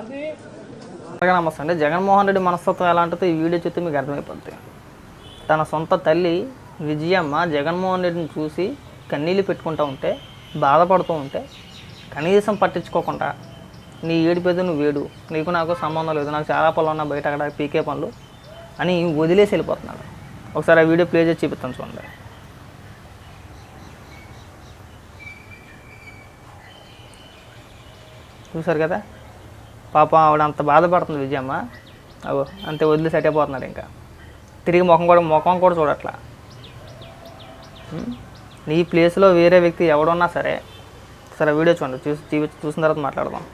నమస్తే అండి. జగన్మోహన్ రెడ్డి మనస్తత్వం ఎలాంటిదో ఈ వీడియో చూస్తే మీకు అర్థమైపోద్ది. తన సొంత తల్లి విజయమ్మ జగన్మోహన్ రెడ్డిని చూసి కన్నీళ్ళు పెట్టుకుంటూ ఉంటే, బాధపడుతూ ఉంటే కనీసం పట్టించుకోకుండా నీ ఏడిపోతే నువ్వు వేడు, నీకు నాకు సంబంధం లేదు, నాకు చాలా పనులు ఉన్నా బయట అక్కడ పీకే పనులు అని వదిలేసి వెళ్ళిపోతున్నాడు. ఒకసారి ఆ వీడియో ప్లే చేసి చూపిస్తాను చూడండి. చూసారు కదా, పాపం ఆవిడ అంత బాధపడుతుంది విజయమ్మ. అగో అంతే వదిలేసి అయిపోతున్నాడు. ఇంకా తిరిగి ముఖం కూడా చూడట్లా. నీ ప్లేస్లో వేరే వ్యక్తి ఎవడున్నా సరే సరే వీడియో చూడండి, చూసిన తర్వాత మాట్లాడదాం.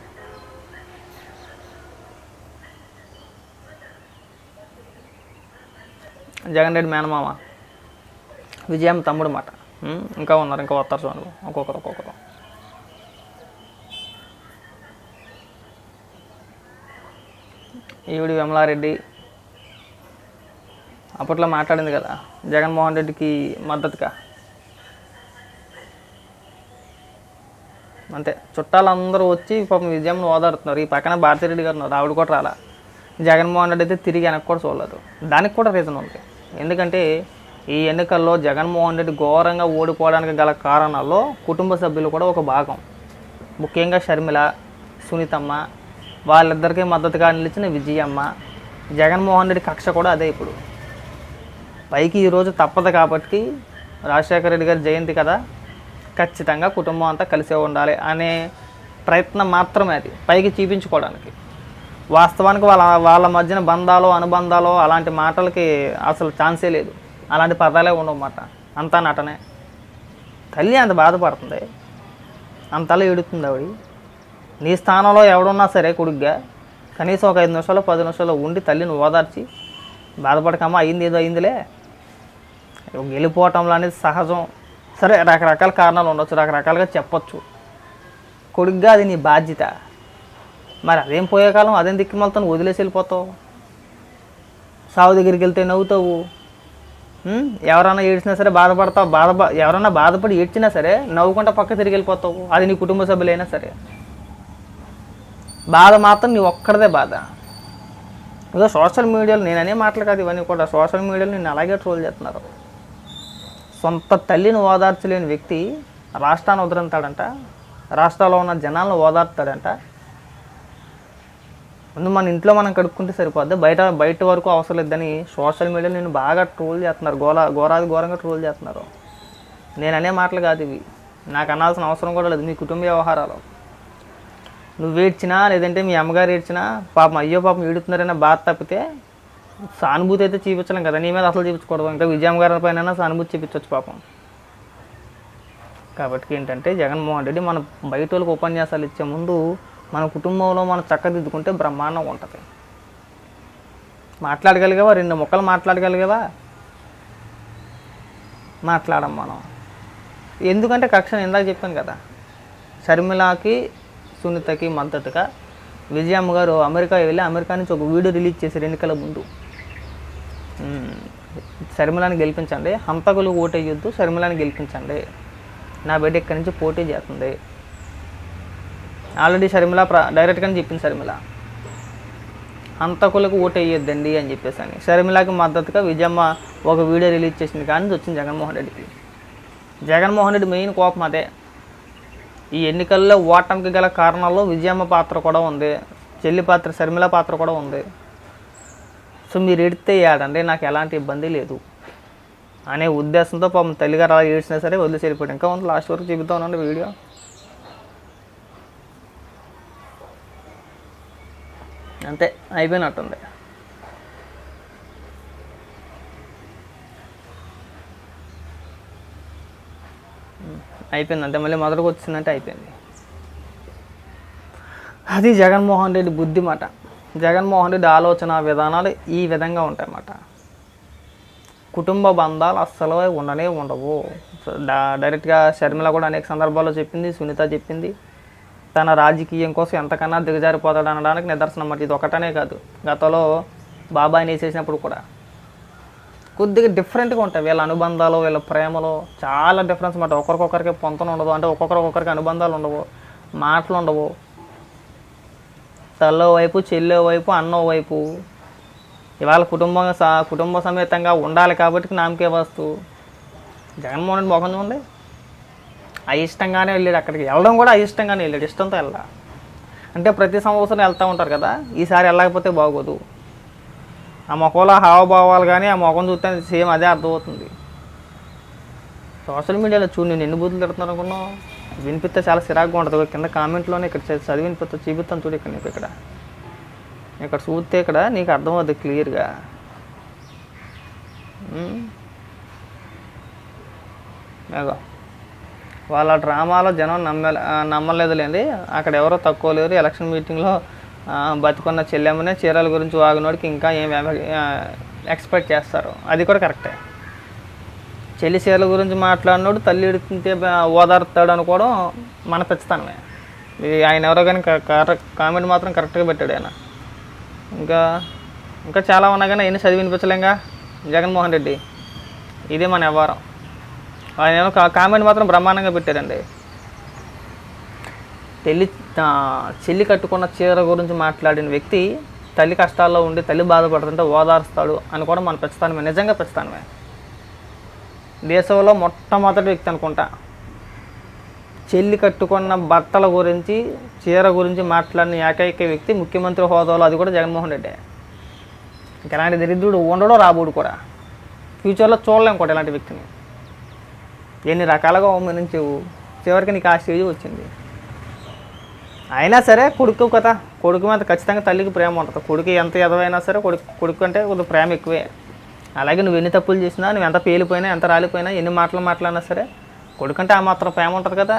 జగన్ రెడ్డి మేనమామ విజయమ్మ తమ్ముడు మాట. ఇంకా ఉన్నారు, ఇంకా వస్తారు చూడండి ఒక్కొక్కరు. ఈవిడి విమలారెడ్డి అప్పట్లో మాట్లాడింది కదా జగన్మోహన్ రెడ్డికి మద్దతుగా. అంతే, చుట్టాలందరూ వచ్చి పాపం విజయమ్మను ఓదాడుతున్నారు. ఈ పక్కన భారతిరెడ్డి గారు ఉన్నారు, ఆవిడ కూడా రాలా. జగన్మోహన్ రెడ్డి అయితే తిరిగి వెనక్కి కూడా చూడలేదు. దానికి కూడా రీజన్ ఉంది. ఎందుకంటే ఈ ఎన్నికల్లో జగన్మోహన్ రెడ్డి ఘోరంగా ఓడిపోవడానికి గల కారణాల్లో కుటుంబ సభ్యులు కూడా ఒక భాగం. ముఖ్యంగా షర్మిల, సునీతమ్మ, వాళ్ళిద్దరికీ మద్దతుగా నిలిచిన విజయమ్మ. జగన్మోహన్ రెడ్డి కక్ష కూడా అదే. ఇప్పుడు పైకి ఈరోజు తప్పదు కాబట్టి రాజశేఖర రెడ్డి గారి జయంతి కదా, ఖచ్చితంగా కుటుంబం అంతా కలిసే ఉండాలి అనే ప్రయత్నం మాత్రమే అది, పైకి చూపించుకోవడానికి. వాస్తవానికి వాళ్ళ మధ్యన బంధాలు అనుబంధాలు అలాంటి మాటలకి అసలు ఛాన్సే లేదు. అలాంటి పదాలే ఉండవన్నమాట. అంతా నటనే. తల్లి అంత బాధపడుతుంది, అంతలా ఏడుతుంది ఆవిడ. నీ స్థానంలో ఎవడున్నా సరే కొడుగ్గా కనీసం ఒక 5 నిమిషాలు 10 నిమిషాలు ఉండి తల్లిని ఓదార్చి బాధపడకమ్మా, అయింది ఏదో అయిందిలే, వెళ్ళిపోవటంలో అనేది సహజం. సరే రకరకాల కారణాలు ఉండొచ్చు, రకరకాలుగా చెప్పొచ్చు. కొడుగ్గా అది నీ బాధ్యత. మరి అదేం పోయే కాలం, అదేం దిక్కుమలతో వదిలేసి వెళ్ళిపోతావు. సావు దగ్గరికి వెళ్తే నవ్వుతావు. ఎవరైనా ఏడ్చినా సరే బాధపడతావు. ఎవరైనా బాధపడి ఏడ్చినా సరే నవ్వుకుంటా పక్క తిరిగి వెళ్ళిపోతావు. అది నీ కుటుంబ సభ్యులైనా సరే. బాధ మాత్రం నీ ఒక్కడదే బాధ. ఏదో సోషల్ మీడియాలో నేననే మాటలు కాదు ఇవన్నీ కూడా, సోషల్ మీడియాలో నేను అలాగే ట్రోల్ చేస్తున్నారు. సొంత తల్లిని ఓదార్చలేని వ్యక్తి రాష్ట్రాన్ని వదులుతాడంట, రాష్ట్రాల్లో ఉన్న జనాలను ఓదార్తాడంట. ముందు మన ఇంట్లో మనం కడుక్కుంటే సరిపోద్ది, బయట వరకు అవసరం లేదని సోషల్ మీడియాలో నేను బాగా ట్రోల్ చేస్తున్నారు. ఘోరంగా ట్రోల్ చేస్తున్నారు. నేననే మాటలు కాదు ఇవి, నాకు అనాల్సిన అవసరం కూడా లేదు. మీ కుటుంబ వ్యవహారాలు నువ్వు ఏడ్చినా లేదంటే మీ అమ్మగారు ఏడ్చినా పాపం పాపం ఏడుతున్నారైనా బాధ తప్పితే సానుభూతి అయితే చూపించలేం కదా. నీ మీద అసలు చూపించకూడదు. ఇంకా విజయమ్మ గారి పైన సానుభూతి చూపించవచ్చు పాపం. కాబట్టి ఏంటంటే జగన్మోహన్ రెడ్డి మన బయట వాళ్ళకి ఉపన్యాసాలు ఇచ్చే ముందు మన కుటుంబంలో మనం చక్కదిద్దుకుంటే బ్రహ్మాండంగా ఉంటుంది. మాట్లాడగలిగావా? 2 ముక్కలు మాట్లాడగలిగావా? మాట్లాడం మనం. ఎందుకంటే కక్షను ఇందాక చెప్పాను కదా, షర్మిలాకి సునీతకి మద్దతుగా విజయమ్మ గారు అమెరికా వెళ్ళి అమెరికా నుంచి ఒక వీడియో రిలీజ్ చేశారు ఎన్నికల ముందు. షర్మిలాని గెలిపించండి, హంతకులు ఓటేయొద్దు, షర్మిలాని గెలిపించండి, నా బిడ్డ ఇక్కడి నుంచి పోటీ చేస్తుంది. ఆల్రెడీ షర్మిల డైరెక్ట్గానే చెప్పింది. షర్మిల హంతకులకు ఓటేయొద్దండి అని చెప్పేసి అని. షర్మిలాకి మద్దతుగా విజయమ్మ ఒక వీడియో రిలీజ్ చేసింది. కానీ వచ్చింది జగన్మోహన్ రెడ్డికి. జగన్మోహన్ రెడ్డి మెయిన్ కోపం అదే. ఈ ఎన్నికల్లో ఓటమికి గల కారణాల్లో విజయమ్మ పాత్ర కూడా ఉంది, చెల్లి పాత్ర షర్మిల పాత్ర కూడా ఉంది. సో మీరు ఎడితే ఏడండి, నాకు ఎలాంటి ఇబ్బంది లేదు అనే ఉద్దేశంతో పాపం తల్లిగారు అలా ఏడ్చినా సరే వదిలేసి వెళ్ళిపోయాడు. ఇంకా ఉంది, లాస్ట్ వరకు చెబుతా ఉన్నాను వీడియో. అంతే, అయిపోయినట్టుంది. అయిపోయిందంటే మళ్ళీ మొదటికి వచ్చిందంటే అయిపోయింది. అది జగన్మోహన్ రెడ్డి బుద్ధి మాట. జగన్మోహన్ రెడ్డి ఆలోచన విధానాలు ఈ విధంగా ఉంటాయన్నమాట. కుటుంబ బంధాలు అస్సలు ఉండవు. డైరెక్ట్గా షర్మిల కూడా అనేక సందర్భాల్లో చెప్పింది, సునీత చెప్పింది. తన రాజకీయం కోసం ఎంతకన్నా దిగజారిపోతాడు అనడానికి నిదర్శనం అన్నమాట. ఇది ఒకటనే కాదు, గతంలో బాబాయిని వేసేసినప్పుడు కూడా కొద్దిగా డిఫరెంట్గా ఉంటాయి వీళ్ళ అనుబంధాలు, వీళ్ళ ప్రేమలో చాలా డిఫరెన్స్ అన్నమాట. ఒకరికొకరికి పొంతన ఉండదు, అంటే ఒక్కొక్కరికి అనుబంధాలు ఉండవు, మాటలు ఉండవు. తల్లో వైపు, చెల్లో వైపు, అన్నో వైపు. ఇవాళ కుటుంబ సమేతంగా ఉండాలి కాబట్టి నామకే వస్తు. జగన్మోహన్ రెడ్డి మొఖం చూడండి, అయిష్టంగానే వెళ్ళాడు అక్కడికి. వెళ్ళడం కూడా అయిష్టంగానే వెళ్ళాడు, ఇష్టంతో వెళ్ళా. అంటే ప్రతి సంవత్సరం వెళ్తూ ఉంటారు కదా, ఈసారి వెళ్ళకపోతే బాగోదు. ఆ మొఖంలో హావభావాలు కానీ, ఆ మొఖం చూస్తే సేమ్ అదే అర్థమవుతుంది. సోషల్ మీడియాలో చూడు, నేను ఎన్ని బూతులు తిడుతున్నాను అనుకున్నావు. వినిపిస్తే చాలా సిరాగ్గా ఉంటుంది. కింద కామెంట్లోనే ఇక్కడ చదివి వినిపిస్తా, చూపిస్తాను చూడు. ఇక్కడ నీకు ఇక్కడ చూస్తే ఇక్కడ నీకు అర్థమవుతుంది క్లియర్గా. వాళ్ళ డ్రామాలో జనం నమ్మలేదులేండి. అక్కడ ఎవరో తక్కువ లేరు. ఎలక్షన్ మీటింగ్లో బతుకున్న చెల్లెమ్మనే చీరల గురించి వాగినోడికి ఇంకా ఏం ఎక్స్పెక్ట్ చేస్తారు. అది కూడా కరెక్టే. చెల్లి చీరల గురించి మాట్లాడినోడు తల్లి ఎడుతుంటే ఓదారుతాడు అనుకోవడం మన పెంచుతానమే. ఆయన ఎవరో కానీ కామెంట్ మాత్రం కరెక్ట్గా పెట్టాడు ఆయన. ఇంకా చాలా ఉన్నా కానీ అవన్నీ చదివి వినిపించలేంగా జగన్మోహన్ రెడ్డి. ఇదే మన వ్యవహారం. ఆయన ఏమో కామెంట్ మాత్రం బ్రహ్మాండంగా పెట్టారండి. చెల్లి కట్టుకున్న చీర గురించి మాట్లాడిన వ్యక్తి తల్లి కష్టాల్లో ఉండి తల్లి బాధపడుతుంటే ఓదారుస్తాడు అని కూడా మనం పెంచుతానమే. నిజంగా పెంచుతానమే. దేశంలో మొట్టమొదటి వ్యక్తి అనుకుంటా చెల్లి కట్టుకున్న బట్టల గురించి, చీర గురించి మాట్లాడిన ఏకైక వ్యక్తి ముఖ్యమంత్రి హోదాలో, అది కూడా జగన్మోహన్ రెడ్డి. ఇంక ఇలాంటి దరిద్రుడు ఉండడో రాబోడు కూడా. ఫ్యూచర్లో చూడలేం కూడా ఇలాంటి వ్యక్తిని. ఎన్ని రకాలుగా అవమానించావు, చివరికి నీకు ఆ స్టేజ్ వచ్చింది. అయినా సరే కొడుకు కదా, కొడుకు మీద ఖచ్చితంగా తల్లికి ప్రేమ ఉంటుంది. కొడుకు ఎంత ఎదవైనా సరే కొడుకు అంటే కొద్దిగా ప్రేమ ఎక్కువే. అలాగే నువ్వు ఎన్ని తప్పులు చేసినా, నువ్వు ఎంత పేలిపోయినా, ఎంత రాలిపోయినా, ఎన్ని మాటలు మాట్లాడినా సరే కొడుకంటే ఆ మాత్రం ప్రేమ ఉంటుంది కదా.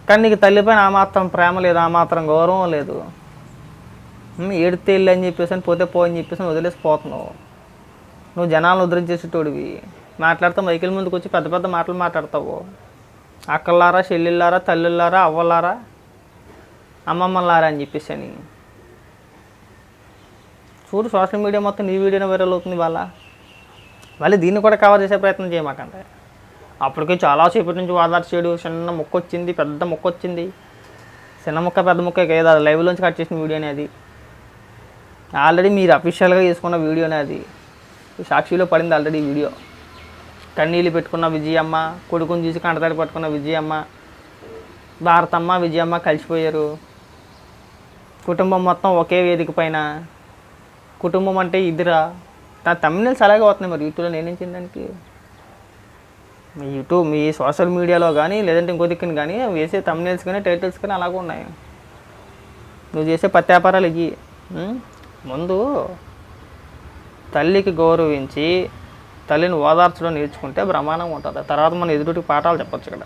కానీ నీకు తల్లిపైన ఆ మాత్రం ప్రేమ లేదు, ఆ మాత్రం గౌరవం లేదు. ఏడితే వెళ్ళి అని చెప్పేసి పోతే పో అని చెప్పేసి వదిలేసి పోతున్నావు. నువ్వు జనాలను ఉద్ధరించేసేటోడివి. మాట్లాడితే మైకిల్ ముందుకు వచ్చి పెద్ద పెద్ద మాటలు మాట్లాడతావు. అక్కలారా, చెల్లెళ్ళారా, తల్లులారా, అవ్వలారా, అమ్మమ్మలారా అని చెప్పేసి అని. చూడు, సోషల్ మీడియా మొత్తం నీ వీడియోనే వైరల్ అవుతుంది. వాళ్ళు దీన్ని కూడా కవర్ చేసే ప్రయత్నం చేయమాకంటే. అప్పటికే చాలాసేపటి నుంచి వాదార్ చేయడు. చిన్న ముక్క వచ్చింది, పెద్ద ముక్క వచ్చింది. చిన్న ముక్క పెద్ద ముక్క ఏదో అది లైవ్లోంచి కట్ చేసిన వీడియోనే అది. ఆల్రెడీ మీరు అఫీషియల్గా చేసుకున్న వీడియోనే అది. సాక్షిలో పడింది ఆల్రెడీ ఈ వీడియో. కన్నీళ్ళు పెట్టుకున్న విజయమ్మ, కొడుకుని చూసి కంటతడి పట్టుకున్న విజయమ్మ, భారతమ్మ, విజయమ్మ కలిసిపోయారు. కుటుంబం మొత్తం ఒకే వేదిక పైన. కుటుంబం అంటే ఇదిరా. తమిళనాడు అలాగే అవుతున్నాయి. మరి యూట్యూబ్లో నేనేం చేయడానికి? మీ సోషల్ మీడియాలో కానీ లేదంటే ఇంకో దిక్కుని కానీ వేసే తమిళనాల్స్ కానీ టైటిల్స్ కానీ అలాగే ఉన్నాయి. నువ్వు చేసే పత్యాపారాలు ఇవి. ముందు తల్లికి గౌరవించి తల్లిని ఓదార్చడం నేర్చుకుంటే బ్రహ్మాండంగా ఉంటుంది. తర్వాత మన ఎదుటికి పాఠాలు చెప్పచ్చు ఇక్కడ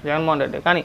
జగన్మోహన్ రెడ్డి. కానీ